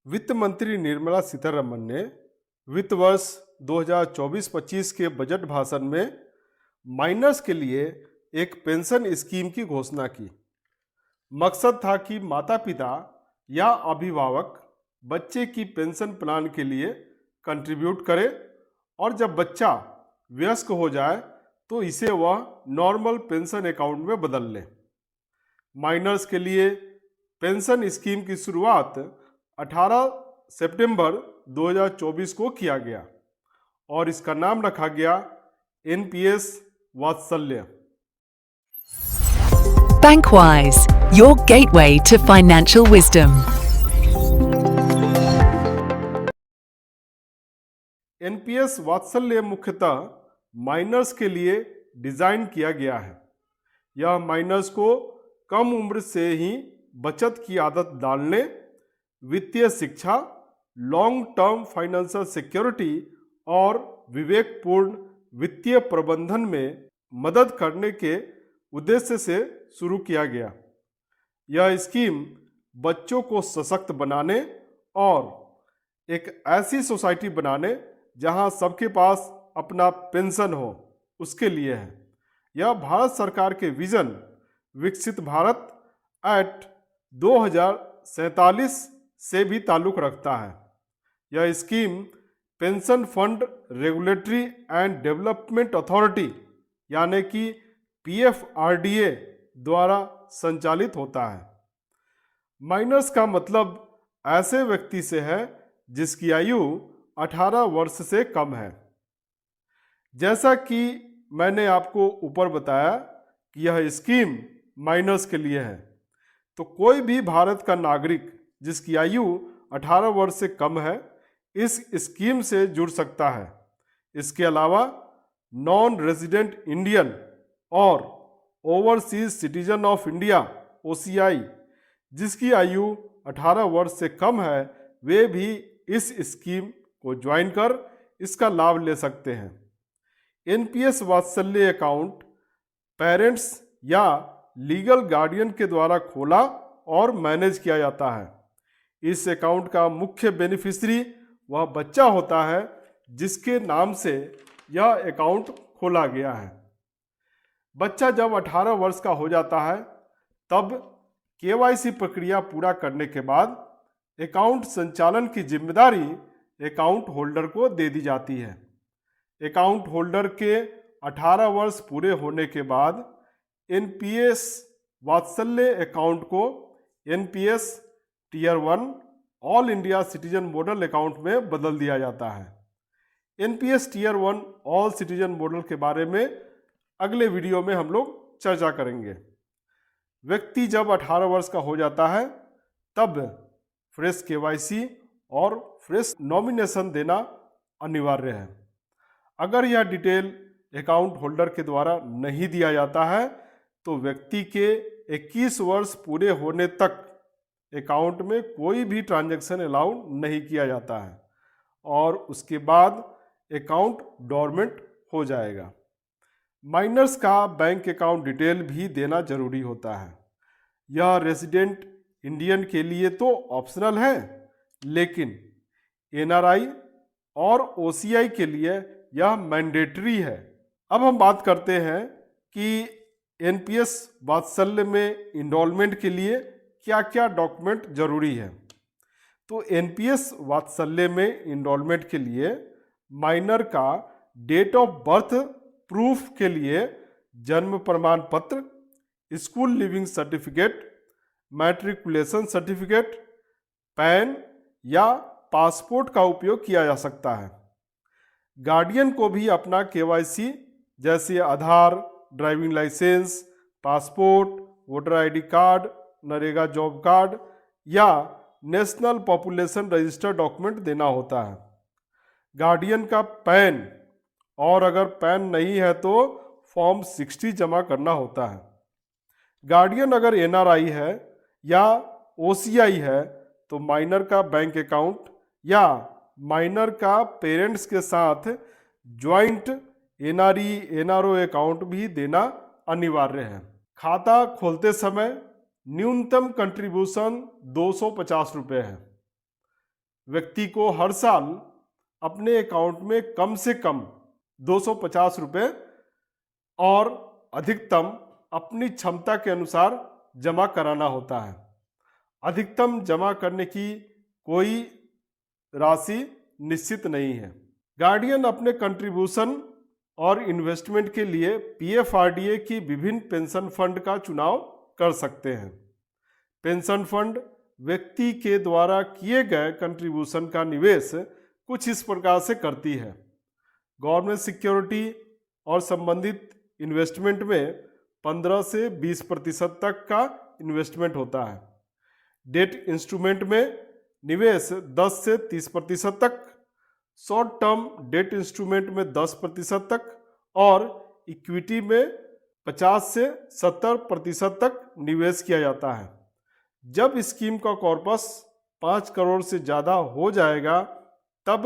वित्त मंत्री निर्मला सीतारमण ने वित्त वर्ष 2024-25 के बजट भाषण में माइनर्स के लिए एक पेंशन स्कीम की घोषणा की। मकसद था कि माता पिता या अभिभावक बच्चे की पेंशन प्लान के लिए कंट्रीब्यूट करे और जब बच्चा वयस्क हो जाए तो इसे वह नॉर्मल पेंशन अकाउंट में बदल ले। माइनर्स के लिए पेंशन स्कीम की शुरुआत 18 सितंबर 2024 को किया गया और इसका नाम रखा गया एनपीएस वात्सल्य। Bankwise, your gateway to financial wisdom. NPS वात्सल्य मुख्यतः माइनर्स के लिए डिजाइन किया गया है। यह माइनर्स को कम उम्र से ही बचत की आदत डालने, वित्तीय शिक्षा, लॉन्ग टर्म फाइनेंशियल सिक्योरिटी और विवेकपूर्ण वित्तीय प्रबंधन में मदद करने के उद्देश्य से शुरू किया गया। यह स्कीम बच्चों को सशक्त बनाने और एक ऐसी सोसाइटी बनाने जहां सबके पास अपना पेंशन हो, उसके लिए है। यह भारत सरकार के विजन विकसित भारत एक्ट 2047 से भी ताल्लुक रखता है। यह scheme pension fund regulatory and development authority यानी कि पीएफआरडीए द्वारा संचालित होता है। माइनर्स का मतलब ऐसे व्यक्ति से है जिसकी आयु 18 वर्ष से कम है। जैसा कि मैंने आपको ऊपर बताया कि यह स्कीम माइनर्स के लिए है, तो कोई भी भारत का नागरिक जिसकी आयु 18 वर्ष से कम है इस स्कीम से जुड़ सकता है। इसके अलावा नॉन रेजिडेंट इंडियन और overseas citizen of India OCI जिसकी आयु 18 वर्ष से कम है, वे भी इस स्कीम को ज्वाइन कर इसका लाभ ले सकते हैं। एनपीएस वात्सल्य अकाउंट पेरेंट्स या लीगल गार्डियन के द्वारा खोला और मैनेज किया जाता है। इस अकाउंट का मुख्य बेनिफिशियरी वह बच्चा होता है जिसके नाम से यह अकाउंट खोला गया है। बच्चा जब 18 वर्ष का हो जाता है तब केवाईसी प्रक्रिया पूरा करने के बाद अकाउंट संचालन की जिम्मेदारी अकाउंट होल्डर को दे दी जाती है। अकाउंट होल्डर के 18 वर्ष पूरे होने के बाद एनपीएस वात्सल्य अकाउंट को NPS tier 1 all India citizen model account में बदल दिया जाता है। NPS tier 1 all citizen model के बारे में अगले वीडियो में हम लोग चर्चा करेंगे। व्यक्ति जब 18 वर्ष का हो जाता है तब फ्रेश केवाईसी और फ्रेश नॉमिनेशन देना अनिवार्य है। अगर यह डिटेल अकाउंट होल्डर के द्वारा नहीं दिया जाता है तो व्यक्ति के 21 वर्ष पूरे होने तक अकाउंट में कोई भी ट्रांजैक्शन अलाउ नहीं किया जाता है और उसके बाद अकाउंट डोरमेंट हो जाएगा। माइनर्स का बैंक अकाउंट डिटेल भी देना जरूरी होता है। यह रेजिडेंट इंडियन के लिए तो ऑप्शनल है, लेकिन एनआरआई और ओसीआई के लिए यह मैंडेटरी है। अब हम बात करते हैं कि एनपीएस वात्सल्य में इनरोलमेंट के लिए क्या क्या डॉक्यूमेंट जरूरी है। तो एनपीएस वात्सल्य में इनरोलमेंट के लिए माइनर का डेट ऑफ बर्थ प्रूफ के लिए जन्म प्रमाण पत्र, school leaving certificate, matriculation certificate, pan या पासपोर्ट का उपयोग किया जा सकता है। गार्डियन को भी अपना केवाईसी जैसे Aadhaar, driving licence, passport, voter ID card, NREGA job card या नेशनल पॉपुलेशन रजिस्टर डॉक्यूमेंट देना होता है। गार्डियन का पैन, और अगर पैन नहीं है तो फॉर्म 60 जमा करना होता है। गार्डियन अगर एनआरआई है या ओसीआई है तो माइनर का बैंक अकाउंट या माइनर का पेरेंट्स के साथ ज्वाइंट एनआरई एनआरओ अकाउंट भी देना अनिवार्य है। खाता खोलते समय न्यूनतम कंट्रीब्यूशन 250 रुपये है। व्यक्ति को हर साल अपने अकाउंट में कम से कम 250 रुपये और अधिकतम अपनी क्षमता के अनुसार जमा कराना होता है। अधिकतम जमा करने की कोई राशि निश्चित नहीं है। गार्डियन अपने कंट्रीब्यूशन और इन्वेस्टमेंट के लिए पीएफआरडीए की विभिन्न पेंशन फंड का चुनाव कर सकते हैं। पेंशन फंड व्यक्ति के द्वारा किए गए कंट्रीब्यूशन का निवेश कुछ इस प्रकार से करती है। गवर्नमेंट सिक्योरिटी और संबंधित इन्वेस्टमेंट में 15 से 20% तक का इन्वेस्टमेंट होता है। डेट इंस्ट्रूमेंट में निवेश 10 से 30% तक, शॉर्ट टर्म डेट इंस्ट्रूमेंट में 10% तक और इक्विटी में 50 से 70% तक निवेश किया जाता है। जब स्कीम का कॉर्पस 5 करोड़ से ज़्यादा हो जाएगा तब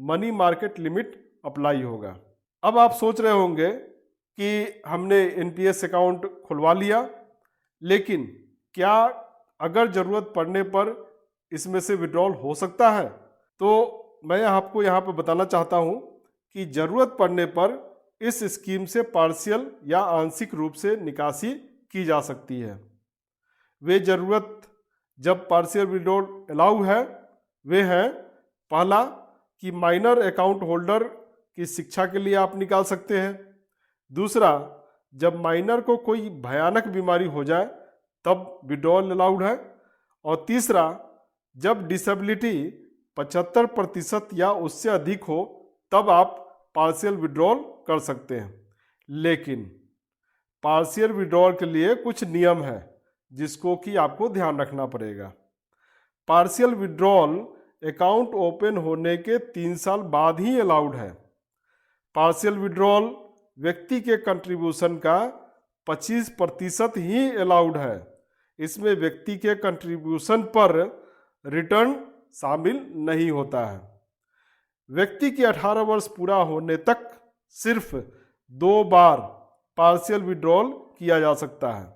मनी मार्केट लिमिट अप्लाई होगा। अब आप सोच रहे होंगे कि हमने एनपीएस अकाउंट खुलवा लिया, लेकिन क्या अगर ज़रूरत पड़ने पर इसमें से विड्रॉल हो सकता है? तो मैं आपको यहाँ पर बताना चाहता हूँ कि ज़रूरत पड़ने पर इस स्कीम से पार्शियल या आंशिक रूप से निकासी की जा सकती है। वे ज़रूरत जब पार्शियल विड्रॉल अलाउ है वे हैं, पहला कि माइनर अकाउंट होल्डर की शिक्षा के लिए आप निकाल सकते हैं। दूसरा, जब माइनर को कोई भयानक बीमारी हो जाए तब विड्रॉल अलाउड है। और तीसरा, जब डिसेबिलिटी 75% या उससे अधिक हो तब आप पार्शियल विड्रॉल कर सकते हैं। लेकिन पार्शियल विड्रॉल के लिए कुछ नियम है जिसको कि आपको ध्यान रखना पड़ेगा। पार्शियल विड्रॉल अकाउंट ओपन होने के 3 साल बाद ही अलाउड है। पार्शियल विड्रॉल व्यक्ति के कंट्रीब्यूशन का 25% ही अलाउड है। इसमें व्यक्ति के कंट्रीब्यूशन पर रिटर्न शामिल नहीं होता है। व्यक्ति के 18 वर्ष पूरा होने तक सिर्फ 2 बार पार्शियल विड्रॉल किया जा सकता है।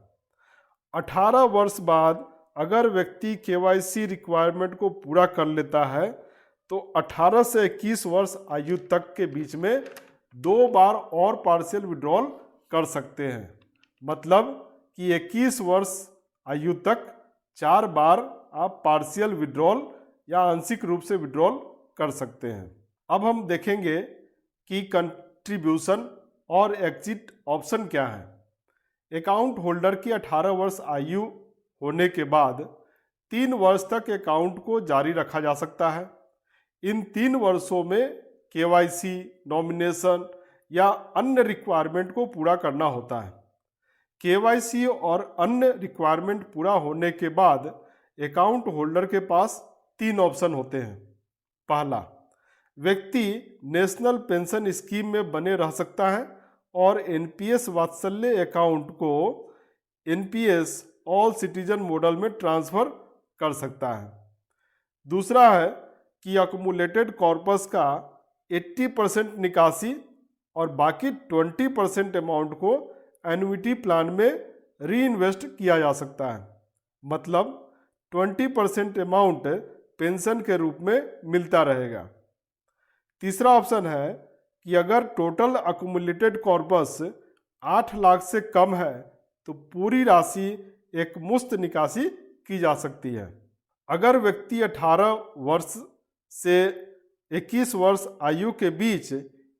18 वर्ष बाद अगर व्यक्ति केवाईसी रिक्वायरमेंट को पूरा कर लेता है तो 18 से 21 वर्ष आयु तक के बीच में 2 बार और पार्शियल विड्रॉल कर सकते हैं। मतलब कि 21 वर्ष आयु तक 4 बार आप पार्शियल विड्रॉल या आंशिक रूप से विड्रॉल कर सकते हैं। अब हम देखेंगे कि कंट्रीब्यूशन और एग्जिट ऑप्शन क्या है। अकाउंट होल्डर की 18 वर्ष आयु होने के बाद 3 वर्ष तक अकाउंट को जारी रखा जा सकता है। इन 3 वर्षों में केवाईसी, नॉमिनेशन या अन्य रिक्वायरमेंट को पूरा करना होता है। केवाईसी और अन्य रिक्वायरमेंट पूरा होने के बाद अकाउंट होल्डर के पास 3 ऑप्शन होते हैं। पहला, व्यक्ति नेशनल पेंशन स्कीम में बने रह सकता है और एनपीएस वात्सल्य अकाउंट को एनपीएस ऑल सिटीजन मॉडल में ट्रांसफर कर सकता है। दूसरा है कि अकुमुलेटेड कॉर्पस का 80% निकासी और बाकी 20% अमाउंट को एन्युइटी प्लान में री इन्वेस्ट किया जा सकता है। मतलब 20% अमाउंट पेंशन के रूप में मिलता रहेगा। तीसरा ऑप्शन है कि अगर टोटल अकुमुलेटेड कॉर्पस 8 लाख से कम है तो पूरी राशि एक मुश्त निकासी की जा सकती है। अगर व्यक्ति 18 वर्ष से 21 वर्ष आयु के बीच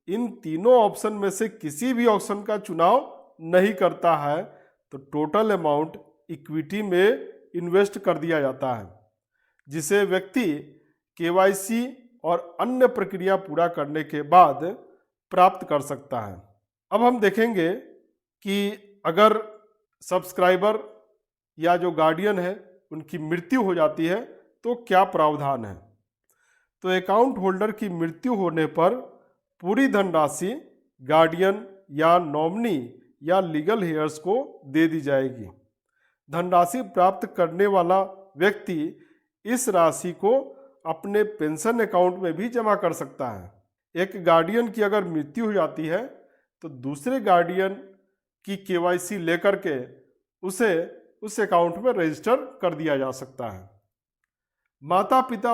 इन तीनों ऑप्शन में से किसी भी ऑप्शन का चुनाव नहीं करता है तो टोटल अमाउंट इक्विटी में इन्वेस्ट कर दिया जाता है, जिसे व्यक्ति केवाईसी और अन्य प्रक्रिया पूरा करने के बाद प्राप्त कर सकता है। अब हम देखेंगे कि अगर सब्सक्राइबर या जो गार्डियन है उनकी मृत्यु हो जाती है तो क्या प्रावधान है। तो अकाउंट होल्डर की मृत्यु होने पर पूरी धनराशि गार्डियन या नॉमिनी या लीगल हेयर्स को दे दी जाएगी। धनराशि प्राप्त करने वाला व्यक्ति इस राशि को अपने पेंशन अकाउंट में भी जमा कर सकता है। एक गार्डियन की अगर मृत्यु हो जाती है तो दूसरे गार्डियन की केवाईसी लेकर के उसे उस अकाउंट में रजिस्टर कर दिया जा सकता है। माता पिता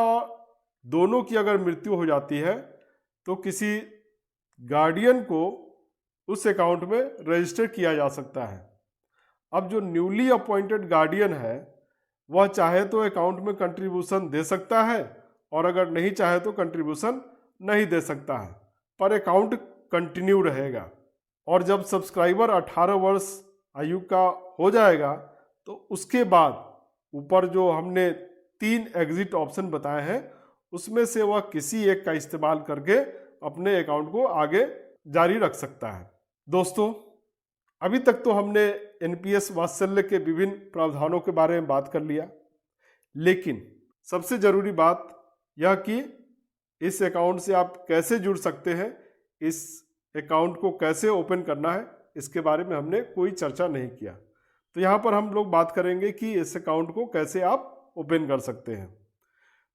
दोनों की अगर मृत्यु हो जाती है तो किसी गार्डियन को उस अकाउंट में रजिस्टर किया जा सकता है। अब जो न्यूली अपॉइंटेड गार्डियन है वह चाहे तो अकाउंट में कंट्रीब्यूशन दे सकता है और अगर नहीं चाहे तो कंट्रीब्यूशन नहीं दे सकता है, पर अकाउंट कंटिन्यू रहेगा। और जब सब्सक्राइबर 18 वर्ष आयु का हो जाएगा तो उसके बाद ऊपर जो हमने 3 एग्जिट ऑप्शन बताए हैं उसमें से वह किसी एक का इस्तेमाल करके अपने अकाउंट को आगे जारी रख सकता है। दोस्तों, अभी तक तो हमने एनपीएस वात्सल्य के विभिन्न प्रावधानों के बारे में बात कर लिया, लेकिन सबसे ज़रूरी बात यह कि इस अकाउंट से आप कैसे जुड़ सकते हैं, इस अकाउंट को कैसे ओपन करना है, इसके बारे में हमने कोई चर्चा नहीं किया। तो यहाँ पर हम लोग बात करेंगे कि इस अकाउंट को कैसे आप ओपन कर सकते हैं।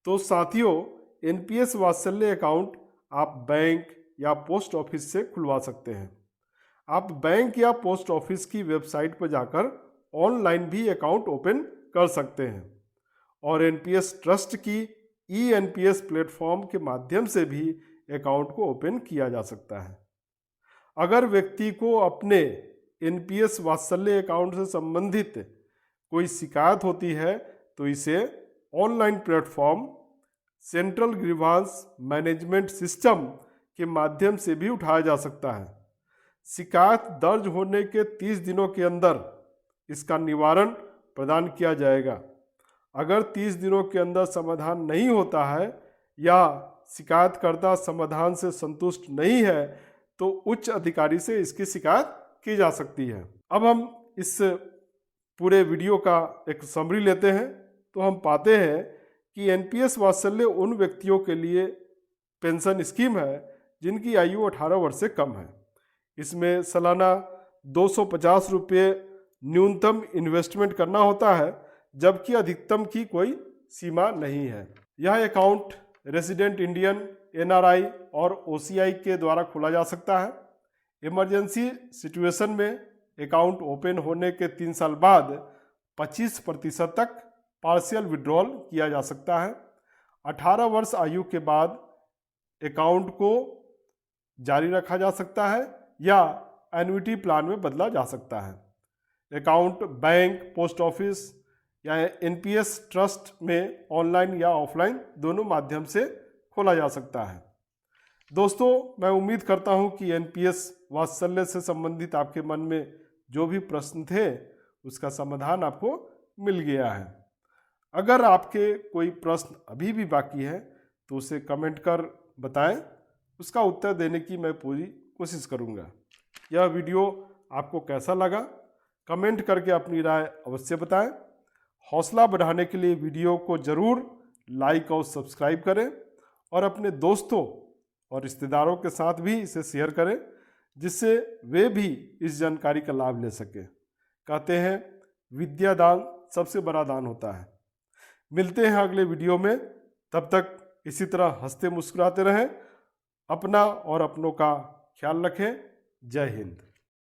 तो साथियों, एनपीएस वात्सल्य अकाउंट आप बैंक या पोस्ट ऑफिस से खुलवा सकते हैं। आप बैंक या पोस्ट ऑफिस की वेबसाइट पर जाकर ऑनलाइन भी अकाउंट ओपन कर सकते हैं और एनपीएस ट्रस्ट की ई-एनपीएस प्लेटफॉर्म के माध्यम से भी अकाउंट को ओपन किया जा सकता है। अगर व्यक्ति को अपने एनपीएस वात्सल्य अकाउंट से संबंधित कोई शिकायत होती है तो इसे online platform central grievance management system के माध्यम से भी उठाया जा सकता है। शिकायत दर्ज होने के 30 दिनों के अंदर इसका निवारण प्रदान किया जाएगा। अगर 30 दिनों के अंदर समाधान नहीं होता है या शिकायतकर्ता समाधान से संतुष्ट नहीं है तो उच्च अधिकारी से इसकी शिकायत की जा सकती है। अब हम इस पूरे वीडियो का एक समरी लेते हैं तो हम पाते हैं कि एनपीएस वात्सल्य उन व्यक्तियों के लिए पेंशन स्कीम है जिनकी आयु 18 वर्ष से कम है। इसमें सालाना 250 रुपये न्यूनतम इन्वेस्टमेंट करना होता है, जबकि अधिकतम की कोई सीमा नहीं है। यह अकाउंट रेजिडेंट इंडियन, एनआरआई और ओसीआई के द्वारा खोला जा सकता है। इमरजेंसी सिचुएशन में अकाउंट ओपन होने के 3 साल बाद 25% तक पार्शियल विड्रॉल किया जा सकता है। 18 वर्ष आयु के बाद अकाउंट को जारी रखा जा सकता है या एन्युटी प्लान में बदला जा सकता है। अकाउंट बैंक, पोस्ट ऑफिस या एनपीएस ट्रस्ट में ऑनलाइन या ऑफलाइन दोनों माध्यम से खोला जा सकता है। दोस्तों, मैं उम्मीद करता हूं कि एनपीएस वात्सल्य से संबंधित आपके मन में जो भी प्रश्न थे उसका समाधान आपको मिल गया है। अगर आपके कोई प्रश्न अभी भी बाकी है तो उसे कमेंट कर बताएं, उसका उत्तर देने की मैं पूरी कोशिश करूंगा। यह वीडियो आपको कैसा लगा कमेंट करके अपनी राय अवश्य बताएं। हौसला बढ़ाने के लिए वीडियो को ज़रूर लाइक और सब्सक्राइब करें और अपने दोस्तों और रिश्तेदारों के साथ भी इसे शेयर करें जिससे वे भी इस जानकारी का लाभ ले सकें। कहते हैं विद्या दान सबसे बड़ा दान होता है। मिलते हैं अगले वीडियो में, तब तक इसी तरह हंसते मुस्कुराते रहें। अपना और अपनों का ख्याल रखें। जय हिंद।